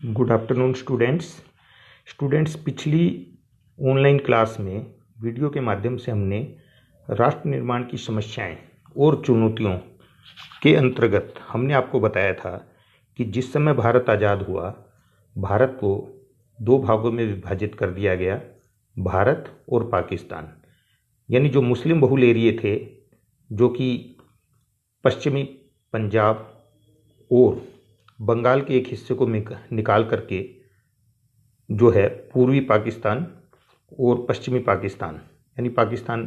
Good afternoon students पिछली online class में video के माध्यम से हमने राष्ट्र निर्माण की समस्याएं और चुनौतियों के अंतर्गत हमने आपको बताया था कि जिस समय भारत आज़ाद हुआ, भारत को दो भागों में विभाजित कर दिया गया, भारत और पाकिस्तान। यानी जो मुस्लिम बहुल एरिए थे, जो कि पश्चिमी पंजाब और बंगाल के एक हिस्से को निकाल करके जो है पूर्वी पाकिस्तान और पश्चिमी पाकिस्तान यानी पाकिस्तान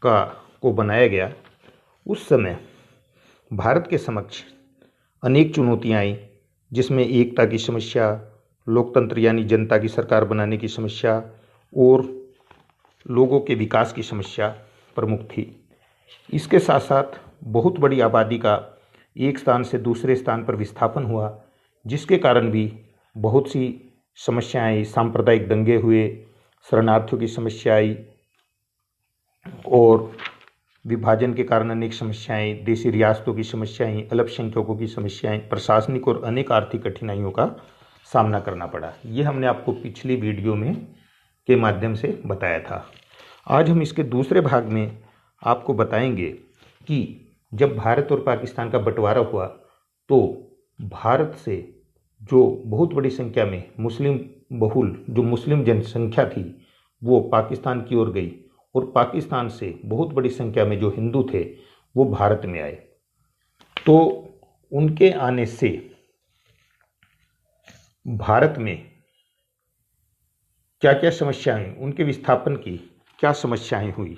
को बनाया गया। उस समय भारत के समक्ष अनेक चुनौतियां आई, जिसमें एकता की समस्या, लोकतंत्र यानी जनता की सरकार बनाने की समस्या और लोगों के विकास की समस्या प्रमुख थी। इसके साथ साथ बहुत बड़ी आबादी का एक स्थान से दूसरे स्थान पर विस्थापन हुआ, जिसके कारण भी बहुत सी समस्याएं आई। सांप्रदायिक दंगे हुए, शरणार्थियों की समस्या आई और विभाजन के कारण अनेक समस्याएं, देशी रियासतों की समस्याएं, अल्पसंख्यकों की समस्याएं, प्रशासनिक और अनेक आर्थिक कठिनाइयों का सामना करना पड़ा। ये हमने आपको पिछली वीडियो में के माध्यम से बताया था। आज हम इसके दूसरे भाग में आपको बताएंगे कि जब भारत और पाकिस्तान का बंटवारा हुआ तो भारत से जो बहुत बड़ी संख्या में मुस्लिम बहुल जो मुस्लिम जनसंख्या थी वो पाकिस्तान की ओर गई और पाकिस्तान से बहुत बड़ी संख्या में जो हिंदू थे वो भारत में आए। तो उनके आने से भारत में क्या क्या समस्याएं, उनके विस्थापन की क्या समस्याएं हुई,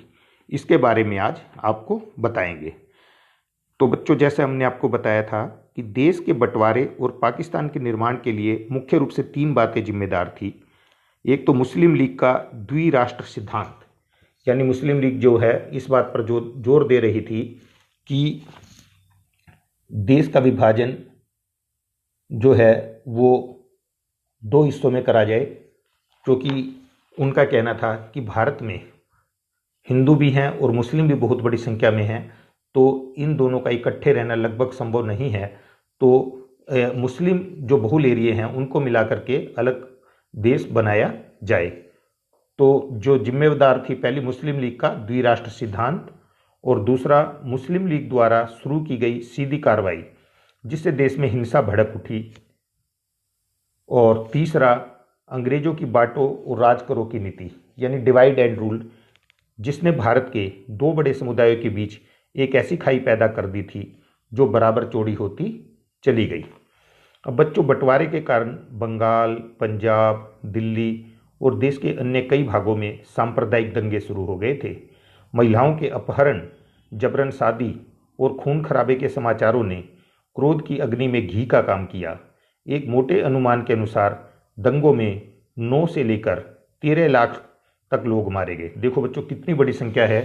इसके बारे में आज आपको बताएंगे। तो बच्चों, जैसे हमने आपको बताया था कि देश के बंटवारे और पाकिस्तान के निर्माण के लिए मुख्य रूप से तीन बातें जिम्मेदार थी। एक तो मुस्लिम लीग का द्विराष्ट्र सिद्धांत, यानी मुस्लिम लीग जो है इस बात पर जोर दे रही थी कि देश का विभाजन जो है वो दो हिस्सों में करा जाए, क्योंकि उनका कहना था कि भारत में हिंदू भी हैं और मुस्लिम भी बहुत बड़ी संख्या में हैं, तो इन दोनों का इकट्ठे रहना लगभग संभव नहीं है। तो मुस्लिम जो बहुल एरिए हैं उनको मिला करके अलग देश बनाया जाए। तो जो जिम्मेदार थी, पहली मुस्लिम लीग का द्विराष्ट्र सिद्धांत और दूसरा मुस्लिम लीग द्वारा शुरू की गई सीधी कार्रवाई जिससे देश में हिंसा भड़क उठी, और तीसरा अंग्रेजों की बांटो और राज करो की नीति यानी डिवाइड एंड रूल, जिसने भारत के दो बड़े समुदायों के बीच एक ऐसी खाई पैदा कर दी थी जो बराबर चौड़ी होती चली गई। अब बच्चों, बंटवारे के कारण बंगाल, पंजाब, दिल्ली और देश के अन्य कई भागों में सांप्रदायिक दंगे शुरू हो गए थे। महिलाओं के अपहरण, जबरन शादी और खून खराबे के समाचारों ने क्रोध की अग्नि में घी का काम किया। एक मोटे अनुमान के अनुसार दंगों में 9 से लेकर 13 लाख तक लोग मारे गए। देखो बच्चों, कितनी बड़ी संख्या है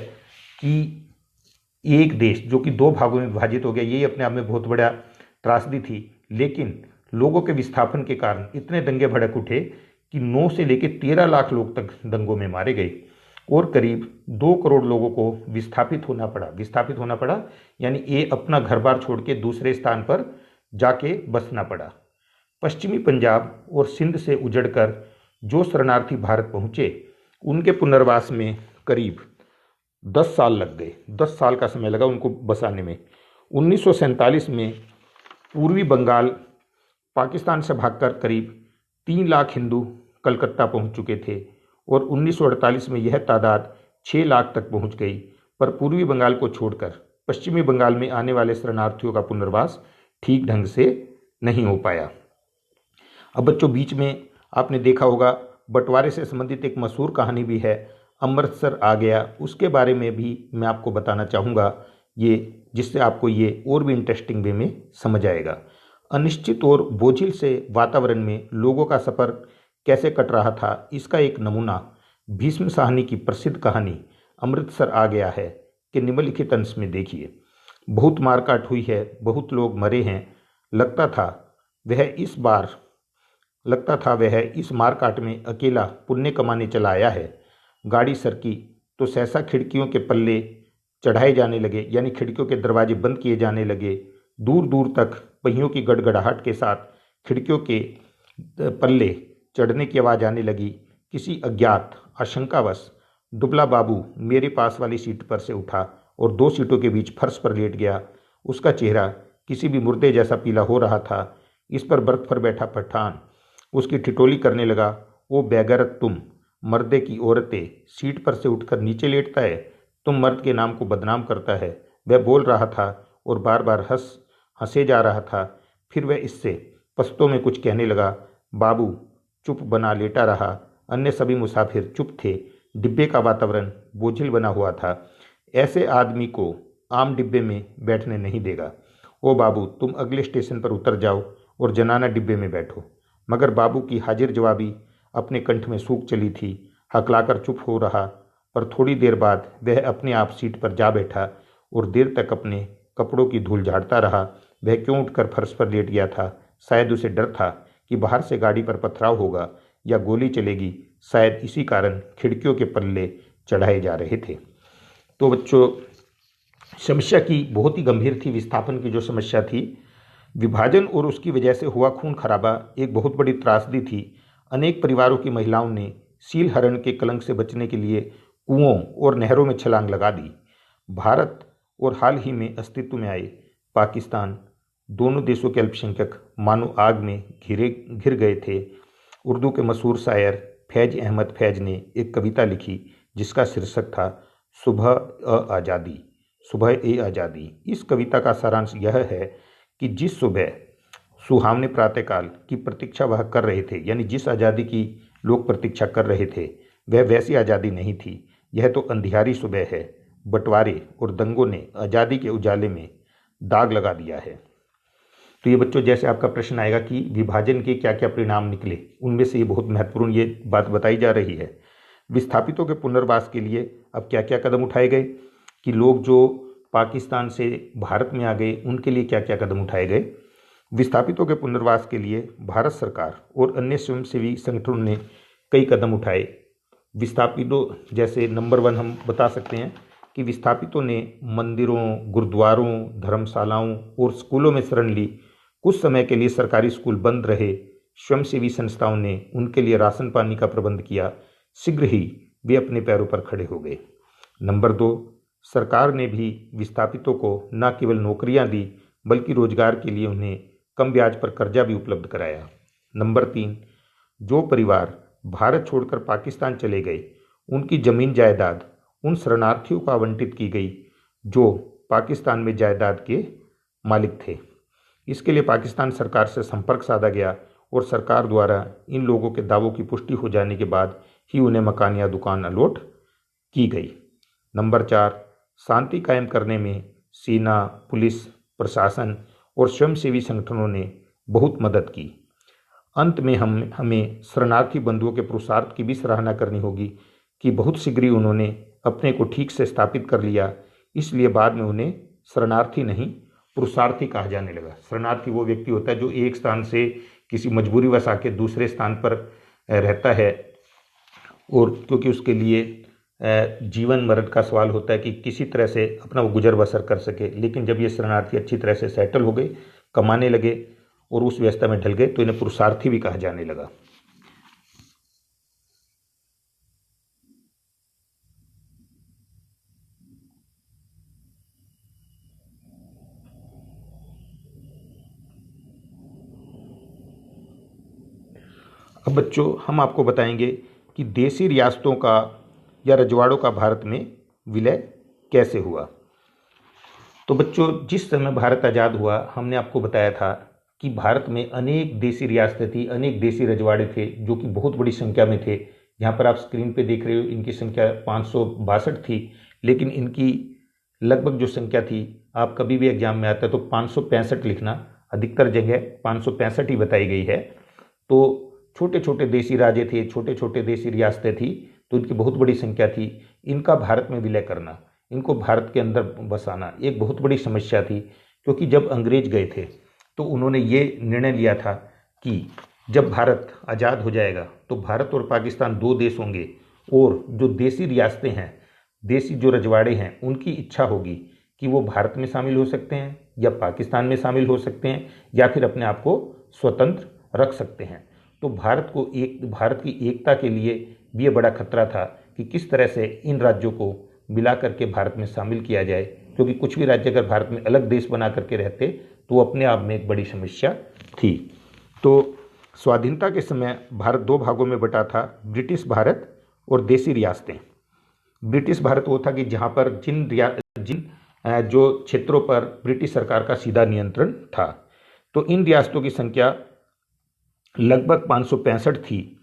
कि एक देश जो कि दो भागों में विभाजित हो गया, ये अपने आप में बहुत बड़ा त्रासदी थी, लेकिन लोगों के विस्थापन के कारण इतने दंगे भड़क उठे कि 9 से लेकर 13 लाख लोग तक दंगों में मारे गए और करीब 2 करोड़ लोगों को विस्थापित होना पड़ा यानी ये अपना घर बार छोड़ के दूसरे स्थान पर जाके बसना पड़ा। पश्चिमी पंजाब और सिंध से उजड़कर जो शरणार्थी भारत पहुंचे, उनके पुनर्वास में करीब 10 साल लग गए। 10 साल का समय लगा उनको बसाने में। 1947 में पूर्वी बंगाल पाकिस्तान से भागकर करीब 3 लाख हिंदू कलकत्ता पहुंच चुके थे और 1948 में यह तादाद 6 लाख तक पहुंच गई। पर पूर्वी बंगाल को छोड़कर पश्चिमी बंगाल में आने वाले शरणार्थियों का पुनर्वास ठीक ढंग से नहीं हो पाया। अब बच्चों, बीच में आपने देखा होगा बंटवारे से संबंधित एक मशहूर कहानी भी है, अमृतसर आ गया। उसके बारे में भी मैं आपको बताना चाहूँगा, ये जिससे आपको ये और भी इंटरेस्टिंग वे में समझ आएगा। अनिश्चित और बोझिल से वातावरण में लोगों का सफ़र कैसे कट रहा था, इसका एक नमूना भीष्म साहनी की प्रसिद्ध कहानी अमृतसर आ गया है कि निम्नलिखित अंश में देखिए। बहुत मारकाट हुई है, बहुत लोग मरे हैं। लगता था वह इस मारकाट में अकेला पुण्य कमाने चला आया है। गाड़ी सरकी तो सहसा खिड़कियों के पल्ले चढ़ाए जाने लगे, यानी खिड़कियों के दरवाजे बंद किए जाने लगे। दूर दूर तक पहियों की गड़गड़ाहट के साथ खिड़कियों के पल्ले चढ़ने की आवाज़ आने लगी। किसी अज्ञात आशंकावश दुबला बाबू मेरे पास वाली सीट पर से उठा और 2 सीटों के बीच फर्श पर लेट गया। उसका चेहरा किसी भी मुर्दे जैसा पीला हो रहा था। इस पर बर्थ पर बैठा पठान उसकी ठिठोली करने लगा। ओ बेगैरत तुम, मर्दे की औरतें, सीट पर से उठकर नीचे लेटता है, तुम मर्द के नाम को बदनाम करता है। वह बोल रहा था और बार बार हंसे जा रहा था। फिर वह इससे पश्तो में कुछ कहने लगा। बाबू चुप बना लेटा रहा। अन्य सभी मुसाफिर चुप थे। डिब्बे का वातावरण बोझिल बना हुआ था। ऐसे आदमी को आम डिब्बे में बैठने नहीं देगा। ओ बाबू, तुम अगले स्टेशन पर उतर जाओ और जनाना डिब्बे में बैठो। मगर बाबू की हाजिर जवाबी अपने कंठ में सूख चली थी। हकलाकर चुप हो रहा, पर थोड़ी देर बाद वह अपने आप सीट पर जा बैठा और देर तक अपने कपड़ों की धूल झाड़ता रहा। वह क्यों उठकर फर्श पर लेट गया था? शायद उसे डर था कि बाहर से गाड़ी पर पथराव होगा या गोली चलेगी। शायद इसी कारण खिड़कियों के पल्ले चढ़ाए जा रहे थे। तो बच्चों, समस्या की बहुत ही गंभीर थी। विस्थापन की जो समस्या थी, विभाजन और उसकी वजह से हुआ खून खराबा एक बहुत बड़ी त्रासदी थी। अनेक परिवारों की महिलाओं ने सील हरण के कलंक से बचने के लिए कुओं और नहरों में छलांग लगा दी। भारत और हाल ही में अस्तित्व में आए पाकिस्तान, दोनों देशों के अल्पसंख्यक मानो आग में घिर गए थे। उर्दू के मशहूर शायर फैज अहमद फैज ने एक कविता लिखी जिसका शीर्षक था सुबह आज़ादी, सुबह ए आज़ादी। इस कविता का सारांश यह है कि जिस सुबह सुहावने प्रातःकाल की प्रतीक्षा वह कर रहे थे, यानी जिस आज़ादी की लोग प्रतीक्षा कर रहे थे, वह वैसी आज़ादी नहीं थी। यह तो अंधियारी सुबह है। बंटवारे और दंगों ने आज़ादी के उजाले में दाग लगा दिया है। तो ये बच्चों, जैसे आपका प्रश्न आएगा कि विभाजन के क्या क्या परिणाम निकले, उनमें से ये बहुत महत्वपूर्ण ये बात बताई जा रही है। विस्थापितों के पुनर्वास के लिए अब क्या क्या कदम उठाए गए, कि लोग जो पाकिस्तान से भारत में आ गए उनके लिए क्या क्या कदम उठाए गए। विस्थापितों के पुनर्वास के लिए भारत सरकार और अन्य स्वयंसेवी संगठनों ने कई कदम उठाए। विस्थापितों, जैसे नंबर 1 हम बता सकते हैं कि विस्थापितों ने मंदिरों, गुरुद्वारों, धर्मशालाओं और स्कूलों में शरण ली। कुछ समय के लिए सरकारी स्कूल बंद रहे। स्वयंसेवी संस्थाओं ने उनके लिए राशन पानी का प्रबंध किया। शीघ्र ही वे अपने पैरों पर खड़े हो गए। नंबर 2, सरकार ने भी विस्थापितों को न केवल नौकरियां दी, बल्कि रोजगार के लिए उन्हें कम ब्याज पर कर्जा भी उपलब्ध कराया। नंबर 3, जो परिवार भारत छोड़कर पाकिस्तान चले गए, उनकी जमीन जायदाद उन शरणार्थियों को आवंटित की गई जो पाकिस्तान में जायदाद के मालिक थे। इसके लिए पाकिस्तान सरकार से संपर्क साधा गया और सरकार द्वारा इन लोगों के दावों की पुष्टि हो जाने के बाद ही उन्हें मकान या दुकान अलॉट की गई। नंबर 4, शांति कायम करने में सेना, पुलिस, प्रशासन और स्वयंसेवी संगठनों ने बहुत मदद की। अंत में हमें शरणार्थी बंधुओं के पुरुषार्थ की भी सराहना करनी होगी कि बहुत शीघ्र ही उन्होंने अपने को ठीक से स्थापित कर लिया। इसलिए बाद में उन्हें शरणार्थी नहीं, पुरुषार्थी कहा जाने लगा। शरणार्थी वो व्यक्ति होता है जो एक स्थान से किसी मजबूरीवश आके दूसरे स्थान पर रहता है, और क्योंकि उसके लिए जीवन मरण का सवाल होता है कि किसी तरह से अपना वो गुजर बसर कर सके। लेकिन जब ये शरणार्थी अच्छी तरह से सेटल हो गए, कमाने लगे और उस व्यवस्था में ढल गए, तो इन्हें पुरुषार्थी भी कहा जाने लगा। अब बच्चों, हम आपको बताएंगे कि देसी रियासतों का या रजवाड़ों का भारत में विलय कैसे हुआ। तो बच्चों, जिस समय भारत आज़ाद हुआ, हमने आपको बताया था कि भारत में अनेक देसी रियासतें थी, अनेक देसी रजवाड़े थे जो कि बहुत बड़ी संख्या में थे। यहाँ पर आप स्क्रीन पे देख रहे हो, इनकी संख्या 562 थी। लेकिन इनकी लगभग जो संख्या थी, आप कभी भी एग्जाम में आता है तो 565 लिखना, अधिकतर जगह 565 ही बताई गई है। तो छोटे छोटे देसी राजे थे, छोटे छोटे देसी रियासतें थी, तो इनकी बहुत बड़ी संख्या थी। इनका भारत में विलय करना, इनको भारत के अंदर बसाना एक बहुत बड़ी समस्या थी। क्योंकि जब अंग्रेज गए थे तो उन्होंने ये निर्णय लिया था कि जब भारत आज़ाद हो जाएगा तो भारत और पाकिस्तान 2 देश होंगे, और जो देसी रियासतें हैं, देसी जो रजवाड़े हैं, उनकी इच्छा होगी कि वो भारत में शामिल हो सकते हैं या पाकिस्तान में शामिल हो सकते हैं या फिर अपने आप को स्वतंत्र रख सकते हैं। तो भारत की एकता के लिए भी ये बड़ा खतरा था कि किस तरह से इन राज्यों को मिला करके भारत में शामिल किया जाए, क्योंकि कुछ भी राज्य अगर भारत में अलग देश बना करके रहते तो वो अपने आप में एक बड़ी समस्या थी। तो स्वाधीनता के समय भारत दो भागों में बटा था, ब्रिटिश भारत और देसी रियासतें। ब्रिटिश भारत वो था कि जहाँ पर जिन जो क्षेत्रों पर ब्रिटिश सरकार का सीधा नियंत्रण था, तो इन रियासतों की संख्या लगभग 565 थी।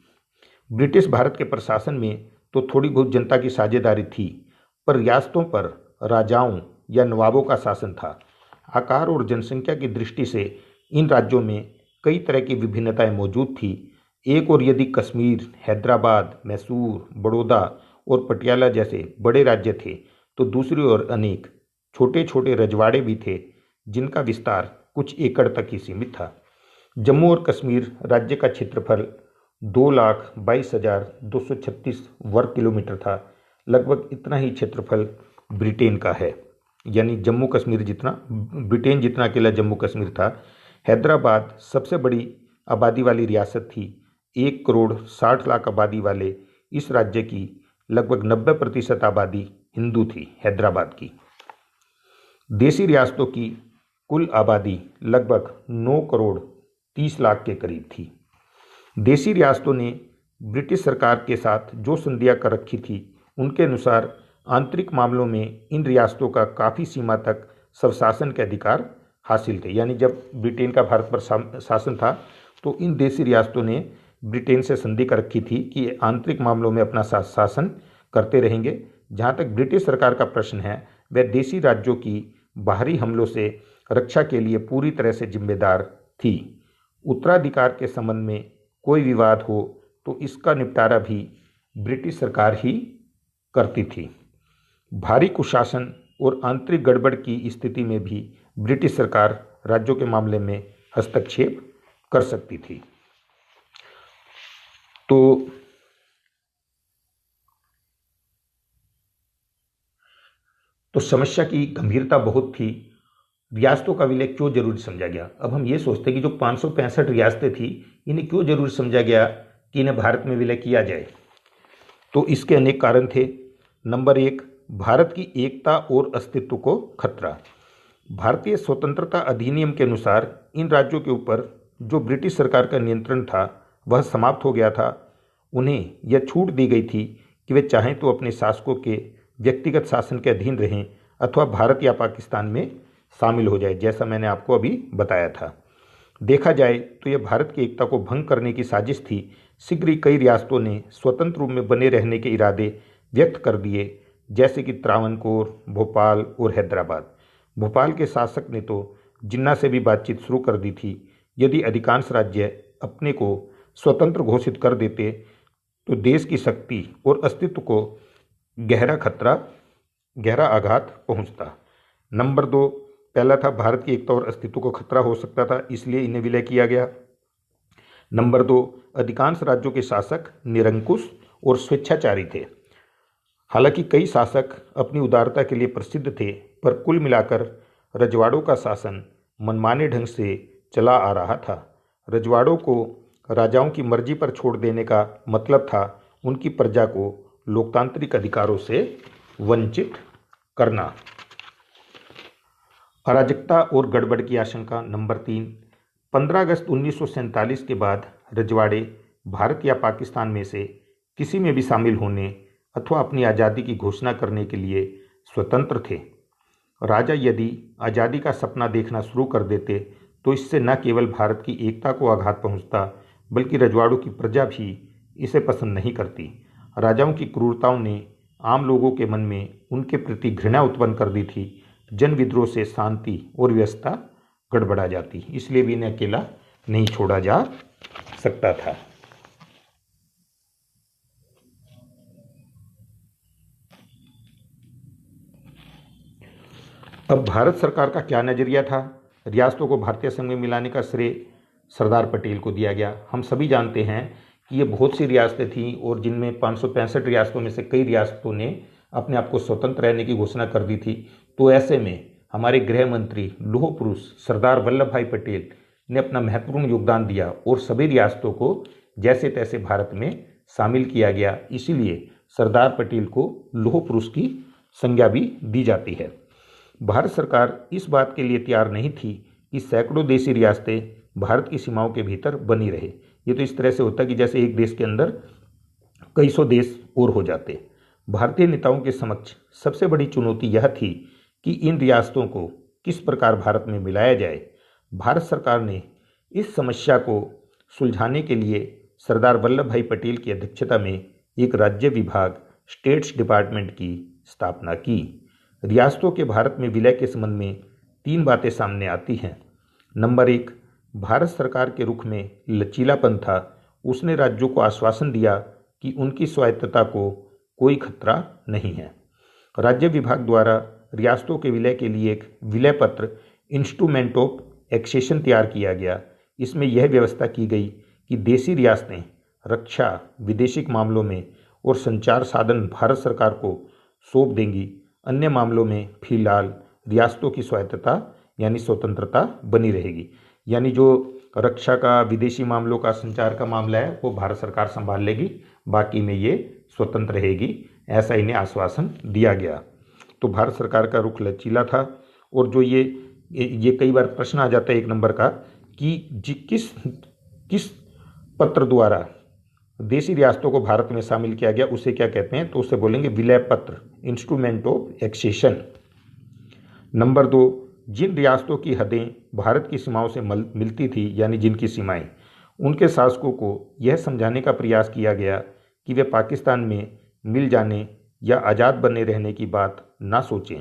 ब्रिटिश भारत के प्रशासन में तो थोड़ी बहुत जनता की साझेदारी थी, पर रियासतों पर राजाओं या नवाबों का शासन था। आकार और जनसंख्या की दृष्टि से इन राज्यों में कई तरह की विभिन्नताएं मौजूद थी। एक और यदि कश्मीर, हैदराबाद, मैसूर, बड़ौदा और पटियाला जैसे बड़े राज्य थे, तो दूसरी ओर अनेक छोटे छोटे रजवाड़े भी थे जिनका विस्तार कुछ एकड़ तक ही सीमित था। जम्मू और कश्मीर राज्य का क्षेत्रफल 2,22,236 वर्ग किलोमीटर था। लगभग इतना ही क्षेत्रफल ब्रिटेन का है, यानी जम्मू कश्मीर जितना, ब्रिटेन जितना अकेला जम्मू कश्मीर था। हैदराबाद सबसे बड़ी आबादी वाली रियासत थी। 1,60,00,000 आबादी वाले इस राज्य की लगभग 90% आबादी हिंदू थी हैदराबाद की। देसी रियासतों की कुल आबादी लगभग 9,30,00,000 के करीब थी। देसी रियासतों ने ब्रिटिश सरकार के साथ जो संधियां कर रखी थी, उनके अनुसार आंतरिक मामलों में इन रियासतों का काफ़ी सीमा तक स्वशासन के अधिकार हासिल थे। यानी जब ब्रिटेन का भारत पर शासन था, तो इन देसी रियासतों ने ब्रिटेन से संधि कर रखी थी कि आंतरिक मामलों में अपना शासन करते रहेंगे। जहाँ तक ब्रिटिश सरकार का प्रश्न है, वह देसी राज्यों की बाहरी हमलों से रक्षा के लिए पूरी तरह से जिम्मेदार थी। उत्तराधिकार के संबंध में कोई विवाद हो तो इसका निपटारा भी ब्रिटिश सरकार ही करती थी। भारी कुशासन और आंतरिक गड़बड़ की स्थिति में भी ब्रिटिश सरकार राज्यों के मामले में हस्तक्षेप कर सकती थी। तो समस्या की गंभीरता बहुत थी। रियासतों का विलय क्यों जरूरी समझा गया? अब हम ये सोचते हैं कि जो 565 रियासतें थी, इन्हें क्यों जरूरी समझा गया कि इन्हें भारत में विलय किया जाए? तो इसके अनेक कारण थे। नंबर 1, भारत की एकता और अस्तित्व को खतरा। भारतीय स्वतंत्रता अधिनियम के अनुसार इन राज्यों के ऊपर जो ब्रिटिश सरकार का नियंत्रण था, वह समाप्त हो गया था। उन्हें यह छूट दी गई थी कि वे चाहें तो अपने शासकों के व्यक्तिगत शासन के अधीन रहें अथवा भारत या पाकिस्तान में शामिल हो जाए, जैसा मैंने आपको अभी बताया था। देखा जाए तो यह भारत की एकता को भंग करने की साजिश थी। शीघ्र ही कई रियासतों ने स्वतंत्र रूप में बने रहने के इरादे व्यक्त कर दिए, जैसे कि त्रावणकोर, भोपाल और हैदराबाद। भोपाल के शासक ने तो जिन्ना से भी बातचीत शुरू कर दी थी। यदि अधिकांश राज्य अपने को स्वतंत्र घोषित कर देते तो देश की शक्ति और अस्तित्व को गहरा आघात पहुंचता। नंबर 2, पहला था भारत की एकता और अस्तित्व को खतरा हो सकता था, इसलिए इन्हें विलय किया गया। नंबर 2, अधिकांश राज्यों के शासक निरंकुश और स्वेच्छाचारी थे। हालांकि कई शासक अपनी उदारता के लिए प्रसिद्ध थे, पर कुल मिलाकर रजवाड़ों का शासन मनमाने ढंग से चला आ रहा था। रजवाड़ों को राजाओं की मर्जी पर छोड़ देने का मतलब था उनकी प्रजा को लोकतांत्रिक अधिकारों से वंचित करना। अराजकता और गड़बड़ की आशंका। नंबर 3, 15 अगस्त 1947 के बाद रजवाड़े भारत या पाकिस्तान में से किसी में भी शामिल होने अथवा अपनी आज़ादी की घोषणा करने के लिए स्वतंत्र थे। राजा यदि आज़ादी का सपना देखना शुरू कर देते तो इससे न केवल भारत की एकता को आघात पहुंचता, बल्कि रजवाड़ों की प्रजा भी इसे पसंद नहीं करती। राजाओं की क्रूरताओं ने आम लोगों के मन में उनके प्रति घृणा उत्पन्न कर दी थी। जन विद्रोह से शांति और व्यवस्था गड़बड़ा जाती, इसलिए भी इन्हें अकेला नहीं छोड़ा जा सकता था। अब भारत सरकार का क्या नज़रिया था? रियासतों को भारतीय संघ में मिलाने का श्रेय सरदार पटेल को दिया गया। हम सभी जानते हैं कि ये बहुत सी रियासतें थीं और जिनमें 565 रियासतों में से कई रियासतों ने अपने आप को स्वतंत्र रहने की घोषणा कर दी थी। तो ऐसे में हमारे गृह मंत्री लौह पुरुष सरदार वल्लभ भाई पटेल ने अपना महत्वपूर्ण योगदान दिया और सभी रियासतों को जैसे तैसे भारत में शामिल किया गया। इसीलिए सरदार पटेल को लौह पुरुष की संज्ञा भी दी जाती है। भारत सरकार इस बात के लिए तैयार नहीं थी कि सैकड़ों देशी रियासतें भारत की सीमाओं के भीतर बनी रहे। ये तो इस तरह से होता कि जैसे एक देश के अंदर कई सौ देश और हो जाते। भारतीय नेताओं के समक्ष सबसे बड़ी चुनौती यह थी कि इन रियासतों को किस प्रकार भारत में मिलाया जाए। भारत सरकार ने इस समस्या को सुलझाने के लिए सरदार वल्लभ भाई पटेल की अध्यक्षता में एक राज्य विभाग स्टेट्स डिपार्टमेंट की स्थापना की। रियासतों के भारत में विलय के संबंध में तीन बातें सामने आती हैं। नंबर एक, भारत सरकार के रुख में लचीलापन था। उसने राज्यों को आश्वासन दिया कि उनकी स्वायत्तता को कोई खतरा नहीं है। राज्य विभाग द्वारा रियासतों के विलय के लिए एक विलय पत्र इंस्ट्रूमेंट ऑफ एक्सेशन तैयार किया गया। इसमें यह व्यवस्था की गई कि देशी रियासतें रक्षा, विदेशिक मामलों में और संचार साधन भारत सरकार को सौंप देंगी। अन्य मामलों में फिलहाल रियासतों की स्वायत्तता यानी स्वतंत्रता बनी रहेगी। यानी जो रक्षा का, विदेशी मामलों का, संचार का मामला है वो भारत सरकार संभाल लेगी, बाकी में ये स्वतंत्र रहेगी, ऐसा इन्हें आश्वासन दिया गया। तो भारत सरकार का रुख लचीला था। और जो ये कई बार प्रश्न आ जाता है एक नंबर का कि किस किस पत्र द्वारा देशी रियासतों को भारत में शामिल किया गया, उसे क्या कहते हैं, तो उसे बोलेंगे विलय पत्र, इंस्ट्रूमेंट ऑफ एक्सेशन। नंबर दो, जिन रियासतों की हदें भारत की सीमाओं से मिलती थी, यानी जिनकी सीमाएं, उनके शासकों को यह समझाने का प्रयास किया गया कि वे पाकिस्तान में मिल जाने या आज़ाद बने रहने की बात ना सोचें।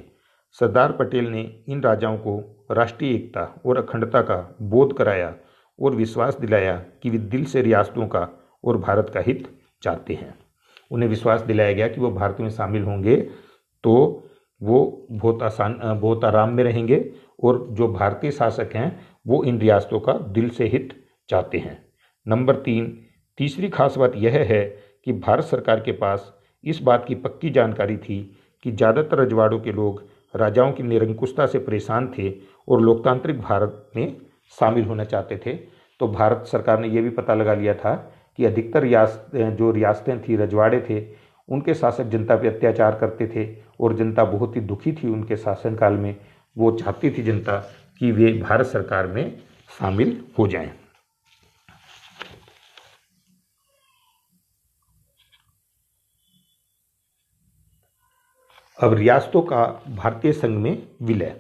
सरदार पटेल ने इन राजाओं को राष्ट्रीय एकता और अखंडता का बोध कराया और विश्वास दिलाया कि वे दिल से रियासतों का और भारत का हित चाहते हैं। उन्हें विश्वास दिलाया गया कि वो भारत में शामिल होंगे तो वो बहुत आराम में रहेंगे और जो भारतीय शासक हैं वो इन रियासतों का दिल से हित चाहते हैं। नंबर तीन, तीसरी खास बात यह है कि भारत सरकार के पास इस बात की पक्की जानकारी थी कि ज़्यादातर रजवाड़ों के लोग राजाओं की निरंकुशता से परेशान थे और लोकतांत्रिक भारत में शामिल होना चाहते थे। तो भारत सरकार ने यह भी पता लगा लिया था कि अधिकतर जो रियासतें थी, रजवाड़े थे, उनके शासक जनता पर अत्याचार करते थे और जनता बहुत ही दुखी थी उनके शासनकाल में। वो चाहती थी जनता कि वे भारत सरकार में शामिल हो जाएं। अब रियासतों का भारतीय संघ में विलय।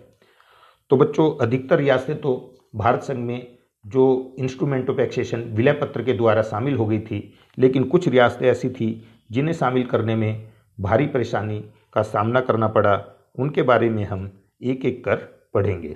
तो बच्चों, अधिकतर रियासतें तो भारत संघ में जो इंस्ट्रूमेंट ऑफ एक्सेशन विलय पत्र के द्वारा शामिल हो गई थी, लेकिन कुछ रियासतें ऐसी थी जिन्हें शामिल करने में भारी परेशानी का सामना करना पड़ा। उनके बारे में हम एक एक कर पढ़ेंगे।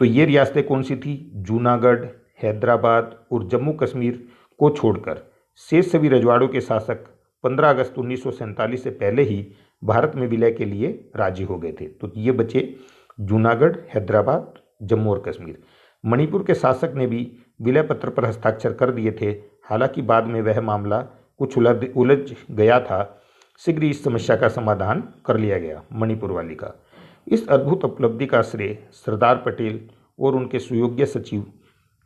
तो ये रियासतें कौन सी थी? जूनागढ़, हैदराबाद और जम्मू कश्मीर को छोड़कर शेष सभी रजवाड़ों के शासक 15 अगस्त 1947 से पहले ही भारत में विलय के लिए राजी हो गए थे। तो ये बचे जूनागढ़, हैदराबाद, जम्मू और कश्मीर। मणिपुर के शासक ने भी विलय पत्र पर हस्ताक्षर कर दिए थे, हालांकि बाद में वह मामला कुछ उलझ गया था। शीघ्र इस समस्या का समाधान कर लिया गया मणिपुर वाली का। इस अद्भुत उपलब्धि का श्रेय सरदार पटेल और उनके सुयोग्य सचिव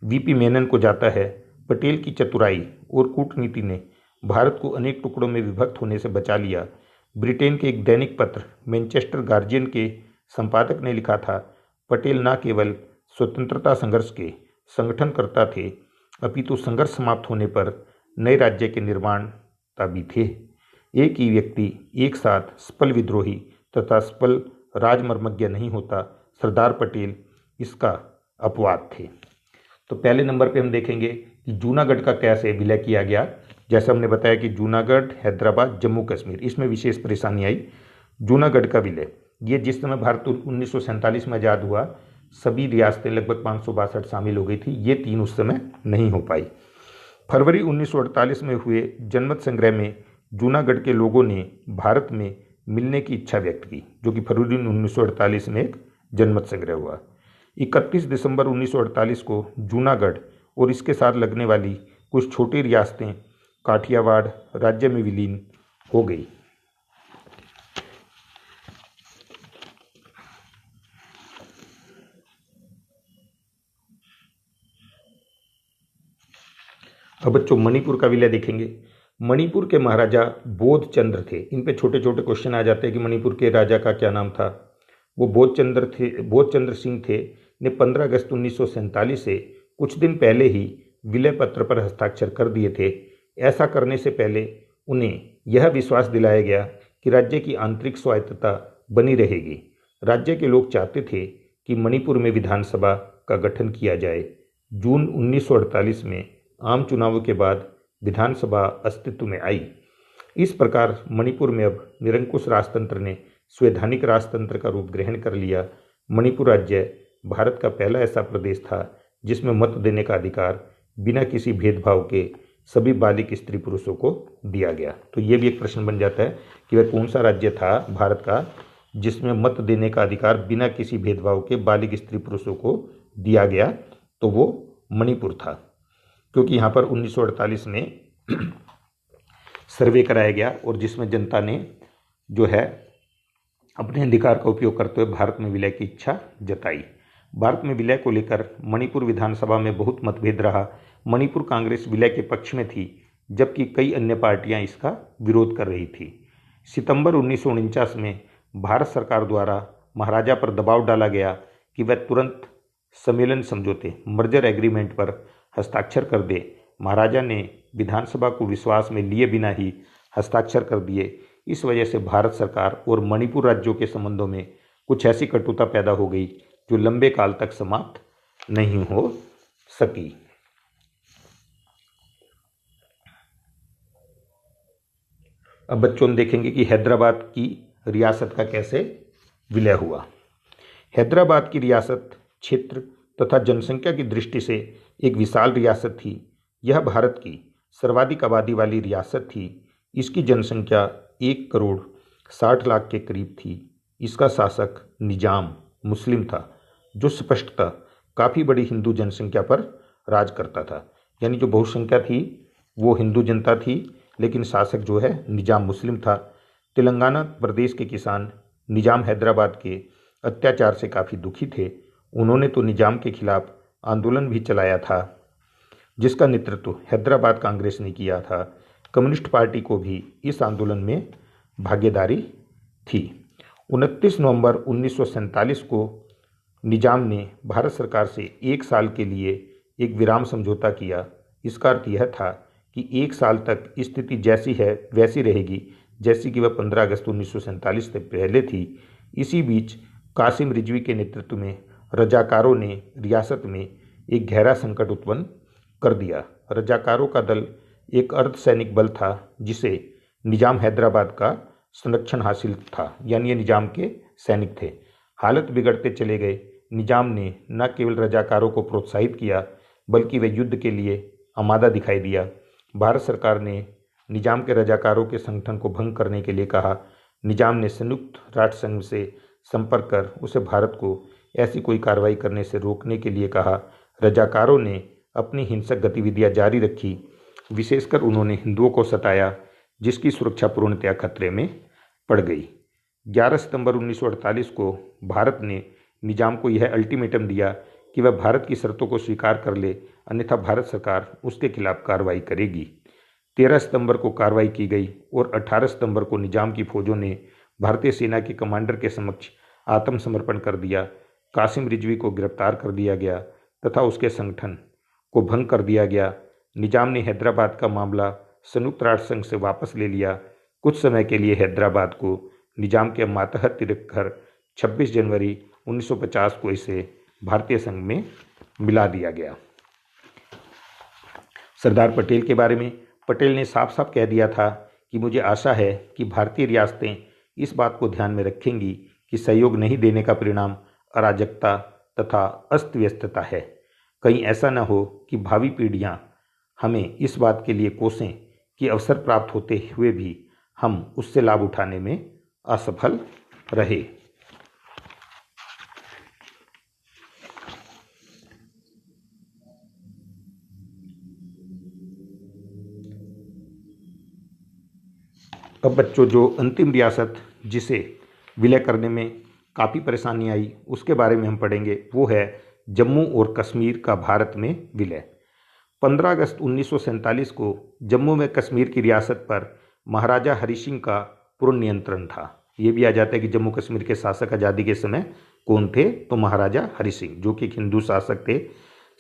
वीपी मेनन को जाता है। पटेल की चतुराई और कूटनीति ने भारत को अनेक टुकड़ों में विभक्त होने से बचा लिया। ब्रिटेन के एक दैनिक पत्र मैनचेस्टर गार्जियन के संपादक ने लिखा था, पटेल न केवल स्वतंत्रता संघर्ष के संगठनकर्ता थे, अपितु संघर्ष समाप्त होने पर नए राज्य के निर्माणता भी थे। एक ही व्यक्ति एक साथ स्पल विद्रोही तथा स्पल राजमर्मज्ञ नहीं होता। सरदार पटेल इसका अपवाद थे। तो पहले नंबर पे हम देखेंगे कि जूनागढ़ का कैसे विलय किया गया। जैसे हमने बताया कि जूनागढ़, हैदराबाद, जम्मू कश्मीर, इसमें विशेष परेशानी आई। जूनागढ़ का विलय, ये जिस समय भारत 1947 में आज़ाद हुआ, सभी रियासतें लगभग 562 शामिल हो गई थी, ये तीन उस समय नहीं हो पाई। फरवरी 1948 में हुए जनमत संग्रह में जूनागढ़ के लोगों ने भारत में मिलने की इच्छा व्यक्त की, जो कि फरवरी 1948 में एक जनमत संग्रह हुआ। 31 दिसंबर 1948 को जूनागढ़ और इसके साथ लगने वाली कुछ छोटी रियासतें काठियावाड़ राज्य में विलीन हो गई। अब बच्चों मणिपुर का विलय देखेंगे। मणिपुर के महाराजा बोधचंद्र थे। इन पे छोटे छोटे क्वेश्चन आ जाते हैं कि मणिपुर के राजा का क्या नाम था। वो बोधचंद्र थे, बोधचंद्र सिंह थे ने 15 अगस्त 1947 से कुछ दिन पहले ही विलय पत्र पर हस्ताक्षर कर दिए थे। ऐसा करने से पहले उन्हें यह विश्वास दिलाया गया कि राज्य की आंतरिक स्वायत्तता बनी रहेगी। राज्य के लोग चाहते थे कि मणिपुर में विधानसभा का गठन किया जाए। जून 1948 में आम चुनावों के बाद विधानसभा अस्तित्व में आई। इस प्रकार मणिपुर में अब निरंकुश राजतंत्र ने संवैधानिक राजतंत्र का रूप ग्रहण कर लिया। मणिपुर राज्य भारत का पहला ऐसा प्रदेश था जिसमें मत देने का अधिकार बिना किसी भेदभाव के सभी बालिग स्त्री पुरुषों को दिया गया। तो ये भी एक प्रश्न बन जाता है कि वह कौन सा राज्य था भारत का जिसमें मत देने का अधिकार बिना किसी भेदभाव के बालिग स्त्री पुरुषों को दिया गया। तो वो मणिपुर था, क्योंकि यहाँ पर 1948 में सर्वे कराया गया और जिसमें जनता ने जो है अपने अधिकार का उपयोग करते हुए भारत में विलय की इच्छा जताई। भारत में विलय को लेकर मणिपुर विधानसभा में बहुत मतभेद रहा। मणिपुर कांग्रेस विलय के पक्ष में थी, जबकि कई अन्य पार्टियां इसका विरोध कर रही थी। सितंबर 1949 में भारत सरकार द्वारा महाराजा पर दबाव डाला गया कि वह तुरंत सम्मेलन समझौते मर्जर एग्रीमेंट पर हस्ताक्षर कर दे। महाराजा ने विधानसभा को विश्वास में लिए बिना ही हस्ताक्षर कर दिए। इस वजह से भारत सरकार और मणिपुर राज्यों के संबंधों में कुछ ऐसी कटुता पैदा हो गई जो लंबे काल तक समाप्त नहीं हो सकी। अब बच्चों हम देखेंगे कि हैदराबाद की रियासत का कैसे विलय हुआ। हैदराबाद की रियासत क्षेत्र तथा जनसंख्या की दृष्टि से एक विशाल रियासत थी। यह भारत की सर्वाधिक आबादी वाली रियासत थी। इसकी जनसंख्या 1,60,00,000 के करीब थी। इसका शासक निजाम मुस्लिम था, जो स्पष्टतः काफ़ी बड़ी हिंदू जनसंख्या पर राज करता था। यानी जो बहुसंख्या थी वो हिंदू जनता थी, लेकिन शासक जो है निजाम मुस्लिम था। तेलंगाना प्रदेश के किसान निजाम हैदराबाद के अत्याचार से काफ़ी दुखी थे। उन्होंने तो निजाम के खिलाफ आंदोलन भी चलाया था, जिसका नेतृत्व हैदराबाद कांग्रेस ने किया था। कम्युनिस्ट पार्टी को भी इस आंदोलन में भागीदारी थी। 29 नवंबर 1947 को निजाम ने भारत सरकार से 1 साल के लिए एक विराम समझौता किया। इसका अर्थ यह था कि 1 साल तक स्थिति जैसी है वैसी रहेगी जैसी कि वह 15 अगस्त 1947 से पहले थी। इसी बीच कासिम रिजवी के नेतृत्व में रजाकारों ने रियासत में एक गहरा संकट उत्पन्न कर दिया। रजाकारों का दल एक अर्धसैनिक बल था जिसे निजाम हैदराबाद का संरक्षण हासिल था, यानी ये निजाम के सैनिक थे। हालत बिगड़ते चले गए। निजाम ने न केवल रजाकारों को प्रोत्साहित किया बल्कि वे युद्ध के लिए आमादा दिखाई दिया। भारत सरकार ने निजाम के रजाकारों के संगठन को भंग करने के लिए कहा। निजाम ने संयुक्त राष्ट्र संघ से संपर्क कर उसे भारत को ऐसी कोई कार्रवाई करने से रोकने के लिए कहा। रजाकारों ने अपनी हिंसक गतिविधियां जारी रखी। विशेषकर उन्होंने हिंदुओं को सताया, जिसकी सुरक्षा पूर्णतया खतरे में पड़ गई। 11 सितंबर 1948 को भारत ने निजाम को यह अल्टीमेटम दिया कि वह भारत की शर्तों को स्वीकार कर ले, अन्यथा भारत सरकार उसके खिलाफ कार्रवाई करेगी। 13 सितंबर को कार्रवाई की गई और 18 सितंबर को निजाम की फौजों ने भारतीय सेना के कमांडर के समक्ष आत्मसमर्पण कर दिया। कासिम रिजवी को गिरफ्तार कर दिया गया तथा उसके संगठन को भंग कर दिया गया। निजाम ने हैदराबाद का मामला संयुक्त राष्ट्र संघ से वापस ले लिया। कुछ समय के लिए हैदराबाद को निजाम के मातहत रखकर 26 जनवरी 1950 को इसे भारतीय संघ में मिला दिया गया। सरदार पटेल के बारे में पटेल ने साफ साफ कह दिया था कि मुझे आशा है कि भारतीय रियासतें इस बात को ध्यान में रखेंगी कि सहयोग नहीं देने का परिणाम अराजकता तथा अस्त व्यस्तता है। कहीं ऐसा न हो कि भावी पीढ़ियां हमें इस बात के लिए कोसें कि अवसर प्राप्त होते हुए भी हम उससे लाभ उठाने में असफल रहे। अब बच्चों, जो अंतिम रियासत जिसे विलय करने में काफ़ी परेशानी आई उसके बारे में हम पढ़ेंगे, वो है जम्मू और कश्मीर का भारत में विलय। 15 अगस्त 1947 को जम्मू में कश्मीर की रियासत पर महाराजा हरि सिंह का पूर्ण नियंत्रण था। ये भी आ जाता है कि जम्मू कश्मीर के शासक आज़ादी के समय कौन थे, तो महाराजा हरि सिंह, जो कि एक हिंदू शासक थे।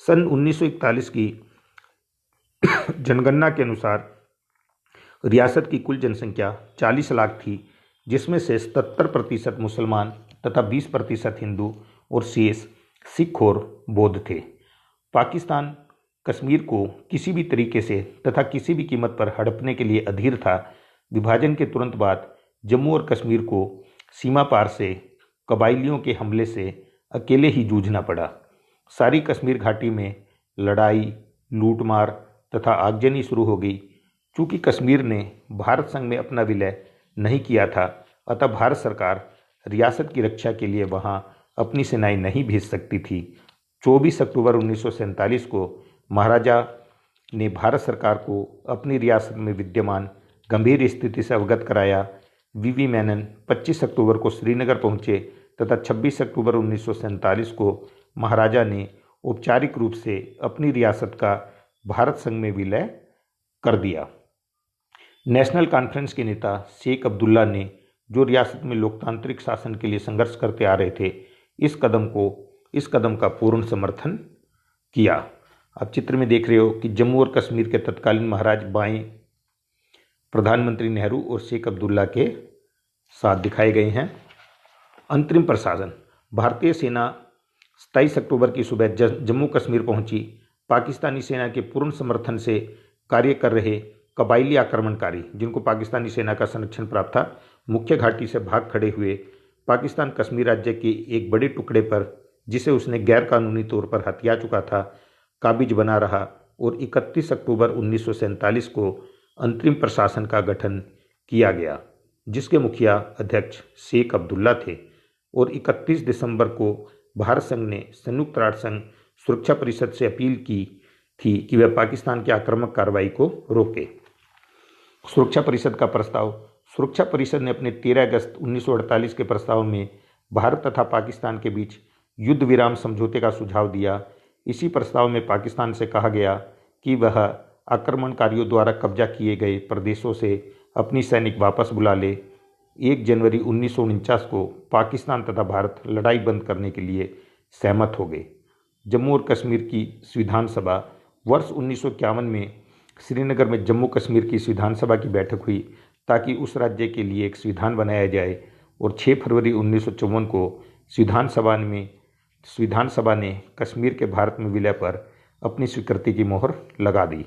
सन 1941 की जनगणना के अनुसार रियासत की कुल जनसंख्या 40 लाख थी, जिसमें से 77% मुसलमान तथा 20% हिंदू और शेष सिख और बौद्ध थे। पाकिस्तान कश्मीर को किसी भी तरीके से तथा किसी भी कीमत पर हड़पने के लिए अधीर था। विभाजन के तुरंत बाद जम्मू और कश्मीर को सीमा पार से कबाइलियों के हमले से अकेले ही जूझना पड़ा। सारी कश्मीर घाटी में लड़ाई, लूटमार तथा आगजनी शुरू हो गई। चूँकि कश्मीर ने भारत संघ में अपना विलय नहीं किया था, अतः भारत सरकार रियासत की रक्षा के लिए वहां अपनी सेनाएं नहीं भेज सकती थी। 24 अक्टूबर 1947 को महाराजा ने भारत सरकार को अपनी रियासत में विद्यमान गंभीर स्थिति से अवगत कराया। वीवी मेनन 25 अक्टूबर को श्रीनगर पहुंचे तथा 26 अक्टूबर 1947 को महाराजा ने औपचारिक रूप से अपनी रियासत का भारत संघ में विलय कर दिया। नेशनल कॉन्फ्रेंस के नेता शेख अब्दुल्ला ने, जो रियासत में लोकतांत्रिक शासन के लिए संघर्ष करते आ रहे थे, इस कदम का पूर्ण समर्थन किया। आप चित्र में देख रहे हो कि जम्मू और कश्मीर के तत्कालीन महाराज बाएं प्रधानमंत्री नेहरू और शेख अब्दुल्ला के साथ दिखाए गए हैं। अंतरिम प्रशासन। भारतीय सेना 27 अक्टूबर की सुबह जम्मू कश्मीर पहुंची। पाकिस्तानी सेना के पूर्ण समर्थन से कार्य कर रहे कबाइली आक्रमणकारी, जिनको पाकिस्तानी सेना का संरक्षण प्राप्त था, मुख्य घाटी से भाग खड़े हुए। पाकिस्तान कश्मीर राज्य के एक बड़े टुकड़े पर, जिसे उसने गैर कानूनी तौर पर हथिया चुका था, काबिज बना रहा और 31 अक्टूबर 1947 को अंतरिम प्रशासन का गठन किया गया, जिसके मुखिया अध्यक्ष शेख अब्दुल्ला थे। और 31 दिसंबर को भारत संघ ने संयुक्त राष्ट्र संघ सुरक्षा परिषद से अपील की थी कि वह पाकिस्तान की आक्रामक कार्रवाई को रोके। सुरक्षा परिषद का प्रस्ताव। सुरक्षा परिषद ने अपने 13 अगस्त 1948 के प्रस्ताव में भारत तथा पाकिस्तान के बीच युद्ध विराम समझौते का सुझाव दिया। इसी प्रस्ताव में पाकिस्तान से कहा गया कि वह आक्रमणकारियों द्वारा कब्जा किए गए प्रदेशों से अपनी सैनिक वापस बुला ले। 1 जनवरी 1949 को पाकिस्तान तथा भारत लड़ाई बंद करने के लिए सहमत हो गए। जम्मू और कश्मीर की संविधान सभा। वर्ष 1951 में श्रीनगर में जम्मू कश्मीर की संविधान सभा की बैठक हुई ताकि उस राज्य के लिए एक संविधान बनाया जाए, और 6 फरवरी 1954 को संविधान सभा ने कश्मीर के भारत में विलय पर अपनी स्वीकृति की मोहर लगा दी।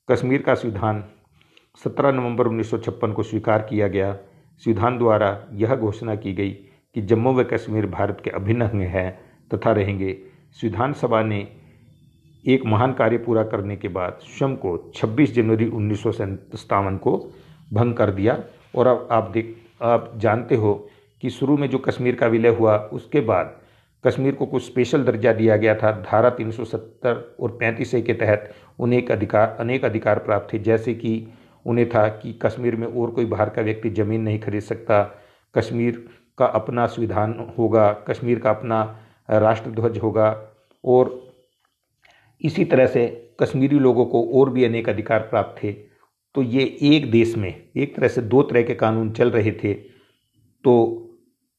कश्मीर का संविधान 17 नवंबर 1956 को स्वीकार किया गया। संविधान द्वारा यह घोषणा की गई कि जम्मू व कश्मीर भारत के अभिन्न अंग हैं तथा रहेंगे। संविधान सभा ने एक महान कार्य पूरा करने के बाद स्वयं को 26 जनवरी 1957 को भंग कर दिया। और अब आप जानते हो कि शुरू में जो कश्मीर का विलय हुआ, उसके बाद कश्मीर को कुछ स्पेशल दर्जा दिया गया था। धारा 370 और 35A के तहत उन्हें अनेक अधिकार प्राप्त थे, जैसे कि उन्हें था कि कश्मीर में और कोई बाहर का व्यक्ति ज़मीन नहीं खरीद सकता, कश्मीर का अपना संविधान होगा, कश्मीर का अपना राष्ट्रध्वज होगा, और इसी तरह से कश्मीरी लोगों को और भी अनेक अधिकार प्राप्त थे। तो ये एक देश में एक तरह से 2 तरह के कानून चल रहे थे। तो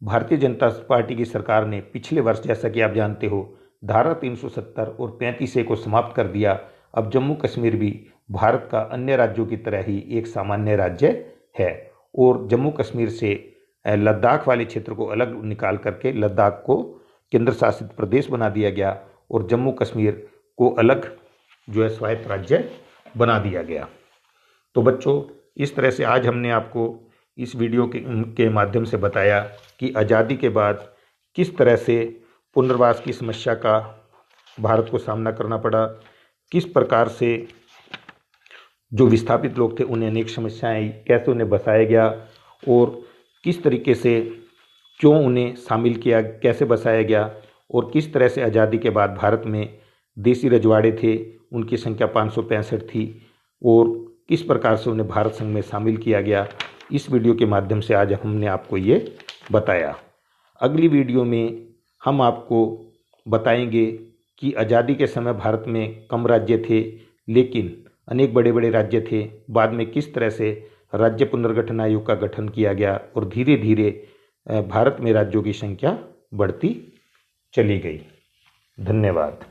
भारतीय जनता पार्टी की सरकार ने पिछले वर्ष, जैसा कि आप जानते हो, धारा 370 और 35A को समाप्त कर दिया। अब जम्मू कश्मीर भी भारत का अन्य राज्यों की तरह ही एक सामान्य राज्य है, और जम्मू कश्मीर से लद्दाख वाले क्षेत्र को अलग निकाल करके लद्दाख को केंद्र शासित प्रदेश बना दिया गया, और जम्मू कश्मीर को अलग जो है स्वायत्त राज्य बना दिया गया। तो बच्चों, इस तरह से आज हमने आपको इस वीडियो के माध्यम से बताया कि आज़ादी के बाद किस तरह से पुनर्वास की समस्या का भारत को सामना करना पड़ा, किस प्रकार से जो विस्थापित लोग थे उन्हें अनेक समस्याएं आई, कैसे उन्हें बसाया गया, और किस तरीके से क्यों उन्हें शामिल किया, कैसे बसाया गया, और किस तरह से आज़ादी के बाद भारत में देसी रजवाड़े थे, उनकी संख्या 565 थी, और किस प्रकार से उन्हें भारत संघ में शामिल किया गया। इस वीडियो के माध्यम से आज हमने आपको ये बताया। अगली वीडियो में हम आपको बताएंगे कि आज़ादी के समय भारत में कम राज्य थे, लेकिन अनेक बड़े बड़े राज्य थे। बाद में किस तरह से राज्य पुनर्गठन आयोग का गठन किया गया और धीरे धीरे भारत में राज्यों की संख्या बढ़ती चली गई। धन्यवाद।